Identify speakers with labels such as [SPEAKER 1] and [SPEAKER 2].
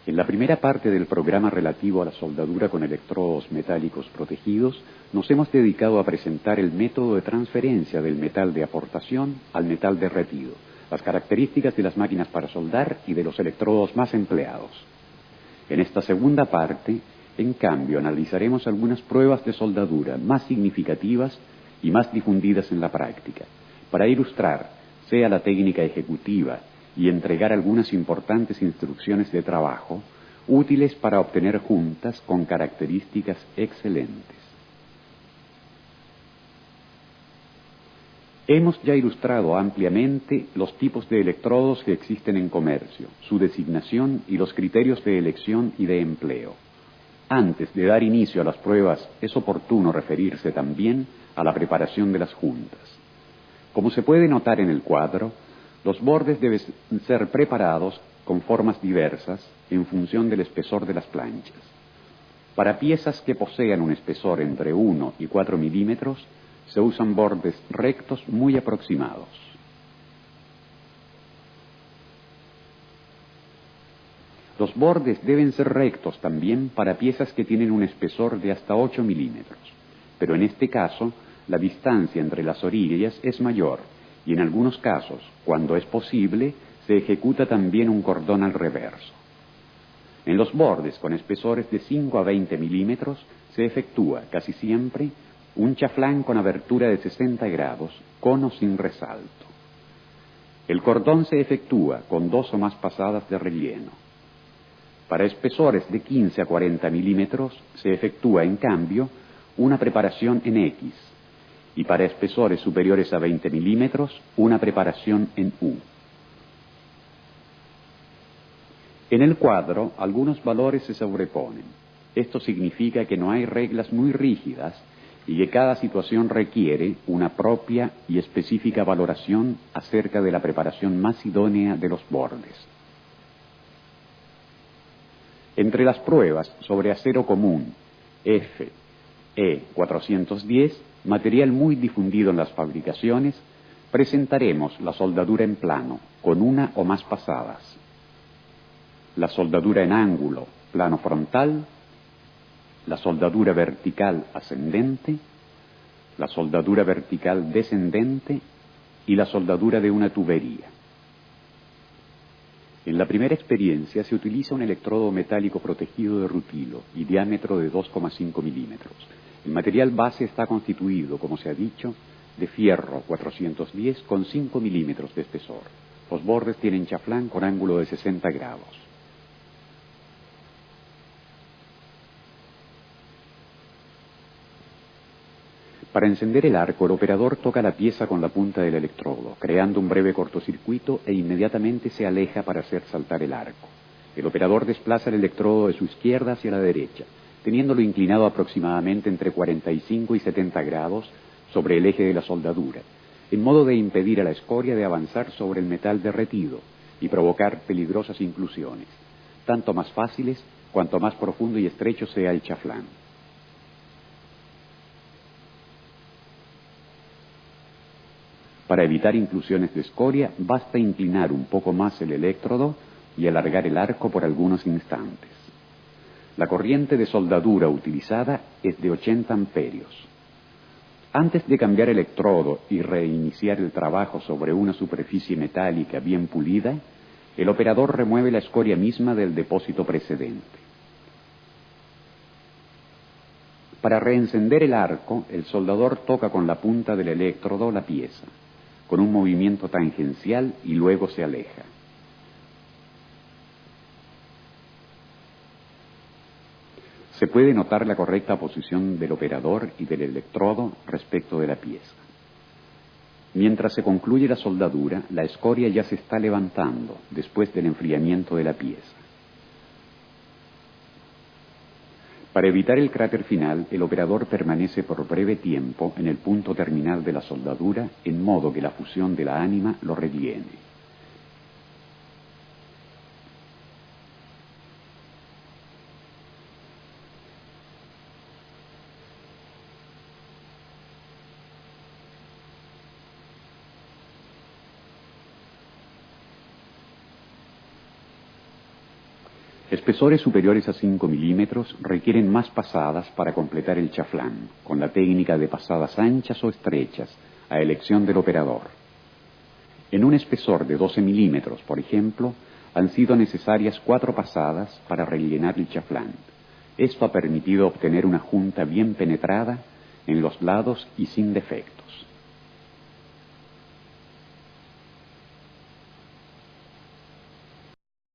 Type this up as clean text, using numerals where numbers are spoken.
[SPEAKER 1] En la primera parte del programa relativo a la soldadura con electrodos metálicos protegidos, nos hemos dedicado a presentar el método de transferencia del metal de aportación al metal derretido, las características de las máquinas para soldar y de los electrodos más empleados. En esta segunda parte, en cambio, analizaremos algunas pruebas de soldadura más significativas y más difundidas en la práctica, para ilustrar, sea la técnica ejecutiva y entregar algunas importantes instrucciones de trabajo, útiles para obtener juntas con características excelentes. Hemos ya ilustrado ampliamente los tipos de electrodos que existen en comercio, su designación y los criterios de elección y de empleo. Antes de dar inicio a las pruebas, es oportuno referirse también a la preparación de las juntas. Como se puede notar en el cuadro, los bordes deben ser preparados con formas diversas en función del espesor de las planchas. Para piezas que posean un espesor entre 1 y 4 milímetros, se usan bordes rectos muy aproximados. Los bordes deben ser rectos también para piezas que tienen un espesor de hasta 8 milímetros, pero en este caso, la distancia entre las orillas es mayor y en algunos casos, cuando es posible, se ejecuta también un cordón al reverso. En los bordes con espesores de 5 a 20 milímetros se efectúa casi siempre un chaflán con abertura de 60 grados, con o sin resalto. El cordón se efectúa con 2 o más pasadas de relleno. Para espesores de 15 a 40 milímetros se efectúa, en cambio, una preparación en X, y para espesores superiores a 20 milímetros, una preparación en U. En el cuadro, algunos valores se sobreponen. Esto significa que no hay reglas muy rígidas y que cada situación requiere una propia y específica valoración acerca de la preparación más idónea de los bordes. Entre las pruebas sobre acero común FE410, material muy difundido en las fabricaciones, presentaremos la soldadura en plano, con una o más pasadas, la soldadura en ángulo, plano frontal, la soldadura vertical ascendente, la soldadura vertical descendente y la soldadura de una tubería. En la primera experiencia se utiliza un electrodo metálico protegido de rutilo y diámetro de 2,5 milímetros. El material base está constituido, como se ha dicho, de fierro 410 con 5 milímetros de espesor. Los bordes tienen chaflán con ángulo de 60 grados. Para encender el arco, el operador toca la pieza con la punta del electrodo, creando un breve cortocircuito e inmediatamente se aleja para hacer saltar el arco. El operador desplaza el electrodo de su izquierda hacia la derecha, teniéndolo inclinado aproximadamente entre 45 y 70 grados sobre el eje de la soldadura, en modo de impedir a la escoria de avanzar sobre el metal derretido y provocar peligrosas inclusiones, tanto más fáciles cuanto más profundo y estrecho sea el chaflán. Para evitar inclusiones de escoria, basta inclinar un poco más el electrodo y alargar el arco por algunos instantes. La corriente de soldadura utilizada es de 80 amperios. Antes de cambiar el electrodo y reiniciar el trabajo sobre una superficie metálica bien pulida, el operador remueve la escoria misma del depósito precedente. Para reencender el arco, el soldador toca con la punta del electrodo la pieza, con un movimiento tangencial y luego se aleja. Se puede notar la correcta posición del operador y del electrodo respecto de la pieza. Mientras se concluye la soldadura, la escoria ya se está levantando después del enfriamiento de la pieza. Para evitar el cráter final, el operador permanece por breve tiempo en el punto terminal de la soldadura, en modo que la fusión de la ánima lo rellene. Espesores superiores a 5 milímetros requieren más pasadas para completar el chaflán, con la técnica de pasadas anchas o estrechas, a elección del operador. En un espesor de 12 milímetros, por ejemplo, han sido necesarias 4 pasadas para rellenar el chaflán. Esto ha permitido obtener una junta bien penetrada en los lados y sin defectos.